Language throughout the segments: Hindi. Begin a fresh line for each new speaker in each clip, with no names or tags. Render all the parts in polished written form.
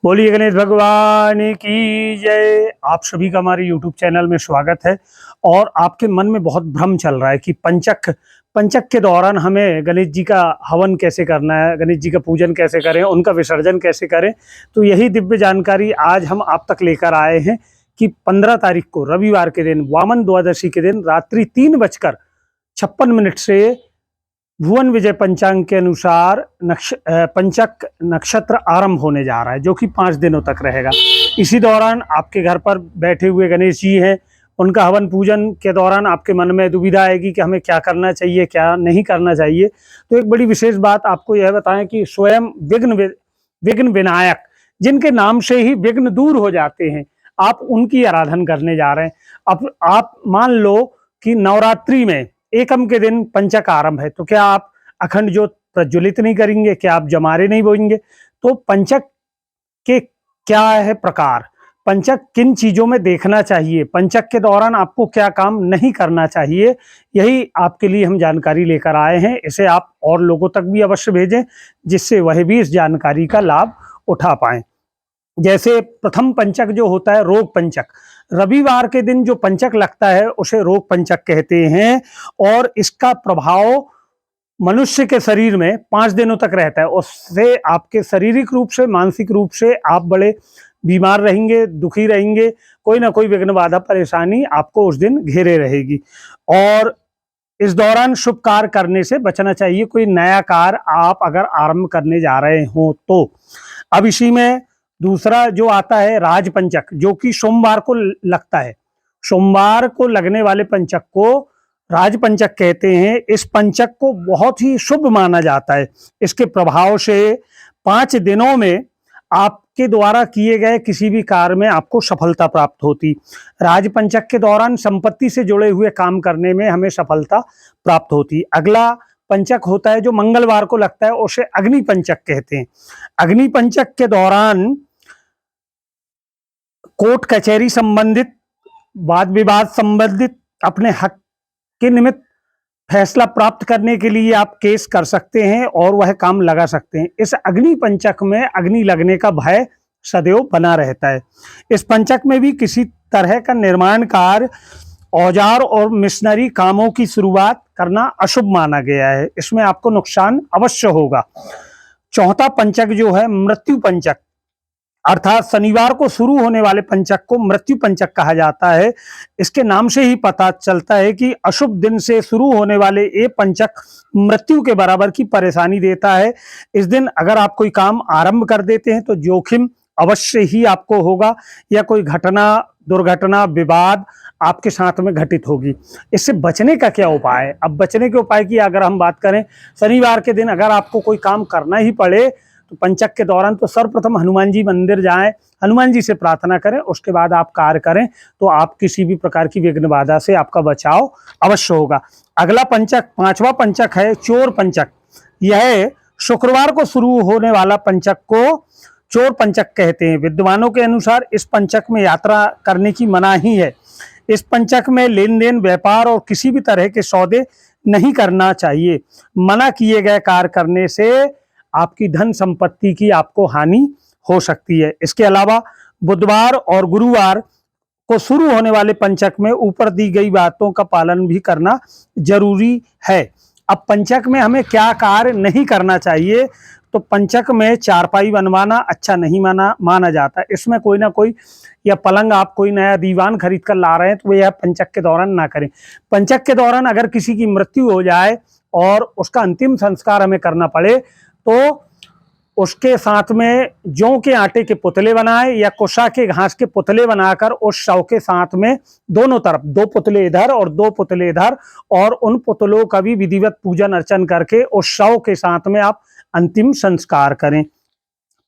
बोलिए गणेश भगवान की जय। आप सभी का हमारे YouTube चैनल में स्वागत है। और आपके मन में बहुत भ्रम चल रहा है कि पंचक पंचक के दौरान हमें गणेश जी का हवन कैसे करना है, गणेश जी का पूजन कैसे करें, उनका विसर्जन कैसे करें। तो यही दिव्य जानकारी आज हम आप तक लेकर आए हैं कि 15 तारीख को रविवार के दिन वामन द्वादशी के दिन रात्रि 3:56 से भुवन विजय पंचांग के अनुसार पंचक नक्षत्र आरंभ होने जा रहा है, जो कि 5 दिनों तक रहेगा। इसी दौरान आपके घर पर बैठे हुए गणेश जी हैं, उनका हवन पूजन के दौरान आपके मन में दुविधा आएगी कि हमें क्या करना चाहिए, क्या नहीं करना चाहिए। तो एक बड़ी विशेष बात आपको यह बताएं कि स्वयं विघ्न विनायक, जिनके नाम से ही विघ्न दूर हो जाते हैं, आप उनकी आराधना करने जा रहे हैं। अब आप मान लो कि नवरात्रि में एकम के दिन पंचक आरंभ है, तो क्या आप अखंड ज्योत प्रज्वलित नहीं करेंगे? क्या आप जमारे नहीं बोएंगे? तो पंचक के क्या है प्रकार, पंचक किन चीजों में देखना चाहिए, पंचक के दौरान आपको क्या काम नहीं करना चाहिए, यही आपके लिए हम जानकारी लेकर आए हैं। इसे आप और लोगों तक भी अवश्य भेजें, जिससे वह भी इस जानकारी का लाभ उठा पाएं। जैसे प्रथम पंचक जो होता है रोग पंचक, रविवार के दिन जो पंचक लगता है उसे रोग पंचक कहते हैं। और इसका प्रभाव मनुष्य के शरीर में 5 दिनों तक रहता है। उससे आपके शारीरिक रूप से, मानसिक रूप से आप बड़े बीमार रहेंगे, दुखी रहेंगे, कोई ना कोई विघ्न बाधा परेशानी आपको उस दिन घेरे रहेगी। और इस दौरान शुभ कार्य करने से बचना चाहिए। कोई नया कार्य आप अगर आरंभ करने जा रहे हो तो। अब इसी में दूसरा जो आता है राजपंचक, जो कि सोमवार को लगता है। सोमवार को लगने वाले पंचक को राजपंचक कहते हैं। इस पंचक को बहुत ही शुभ माना जाता है। इसके प्रभाव से 5 दिनों में आपके द्वारा किए गए किसी भी कार्य में आपको सफलता प्राप्त होती। राजपंचक के दौरान संपत्ति से जुड़े हुए काम करने में हमें सफलता प्राप्त होती। अगला पंचक होता है जो मंगलवार को लगता है, उसे अग्नि पंचक कहते हैं। अग्नि पंचक के दौरान कोर्ट कचहरी संबंधित, वाद विवाद संबंधित, अपने हक के निमित्त फैसला प्राप्त करने के लिए आप केस कर सकते हैं और वह काम लगा सकते हैं। इस अग्नि पंचक में अग्नि लगने का भय सदैव बना रहता है। इस पंचक में भी किसी तरह का निर्माण कार्य, औजार और मिशनरी कामों की शुरुआत करना अशुभ माना गया है। इसमें आपको नुकसान अवश्य होगा। चौथा पंचक जो है मृत्यु पंचक, अर्थात शनिवार को शुरू होने वाले पंचक को मृत्यु पंचक कहा जाता है। इसके नाम से ही पता चलता है कि अशुभ दिन से शुरू होने वाले ये पंचक मृत्यु के बराबर की परेशानी देता है। इस दिन अगर आप कोई काम आरंभ कर देते हैं तो जोखिम अवश्य ही आपको होगा, या कोई घटना, दुर्घटना, विवाद आपके साथ में घटित होगी। इससे बचने का क्या उपाय है? अब बचने के उपाय की अगर हम बात करें, शनिवार के दिन अगर आपको कोई काम करना ही पड़े तो पंचक के दौरान तो सर्वप्रथम हनुमान जी मंदिर जाएं, हनुमान जी से प्रार्थना करें, उसके बाद आप कार्य करें तो आप किसी भी प्रकार की विघ्न बाधा से आपका बचाव अवश्य होगा। अगला पंचक, 5वां पंचक है चोर पंचक। यह शुक्रवार को शुरू होने वाला पंचक को चोर पंचक कहते हैं। विद्वानों के अनुसार इस पंचक में यात्रा करने की मनाही है। इस पंचक में लेन देन, व्यापार और किसी भी तरह के सौदे नहीं करना चाहिए। मना किए गए कार्य करने से आपकी धन संपत्ति की आपको हानि हो सकती है। इसके अलावा बुधवार और गुरुवार को शुरू होने वाले पंचक में ऊपर दी गई बातों का पालन भी करना जरूरी है। अब पंचक में हमें क्या कार्य नहीं करना चाहिए? तो पंचक में चारपाई बनवाना अच्छा नहीं माना जाता। इसमें कोई ना कोई, या पलंग, आप कोई नया दीवान खरीद कर ला रहे हैं तो यह पंचक के दौरान ना करें। पंचक के दौरान अगर किसी की मृत्यु हो जाए और उसका अंतिम संस्कार हमें करना पड़े तो उसके साथ में जौ के आटे के पुतले बनाए या कुशा के घास के पुतले बनाकर उस शव के साथ में दोनों तरफ 2 पुतले इधर और 2 पुतले इधर, और उन पुतलों का भी विधिवत पूजन अर्चन करके उस शव के साथ में आप अंतिम संस्कार करें।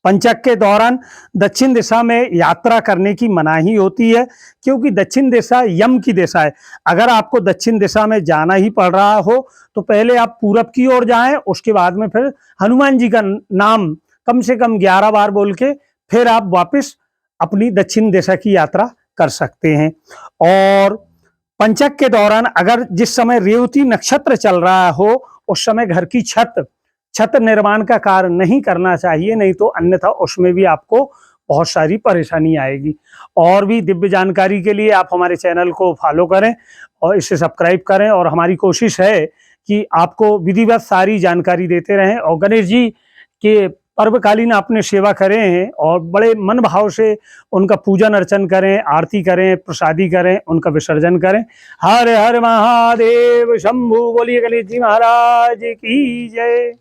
पंचक के दौरान दक्षिण दिशा में यात्रा करने की मनाही होती है, क्योंकि दक्षिण दिशा यम की दिशा है। अगर आपको दक्षिण दिशा में जाना ही पड़ रहा हो तो पहले आप पूरब की ओर जाएं, उसके बाद में फिर हनुमान जी का नाम कम से कम 11 बार बोल के फिर आप वापस अपनी दक्षिण दिशा की यात्रा कर सकते हैं। और पंचक के दौरान अगर जिस समय रेवती नक्षत्र चल रहा हो उस समय घर की छत निर्माण का कार्य नहीं करना चाहिए, नहीं तो अन्यथा उसमें भी आपको बहुत सारी परेशानी आएगी। और भी दिव्य जानकारी के लिए आप हमारे चैनल को फॉलो करें और इसे सब्सक्राइब करें, और हमारी कोशिश है कि आपको विधिवत सारी जानकारी देते रहें। और गणेश जी के पर्वकालीन आपने सेवा करें हैं और बड़े मन भाव से उनका पूजन अर्चन करें, आरती करें, प्रसादी करें, उनका विसर्जन करें। हर हर महादेव शंभु। बोलिए गणेश जी महाराज की जय।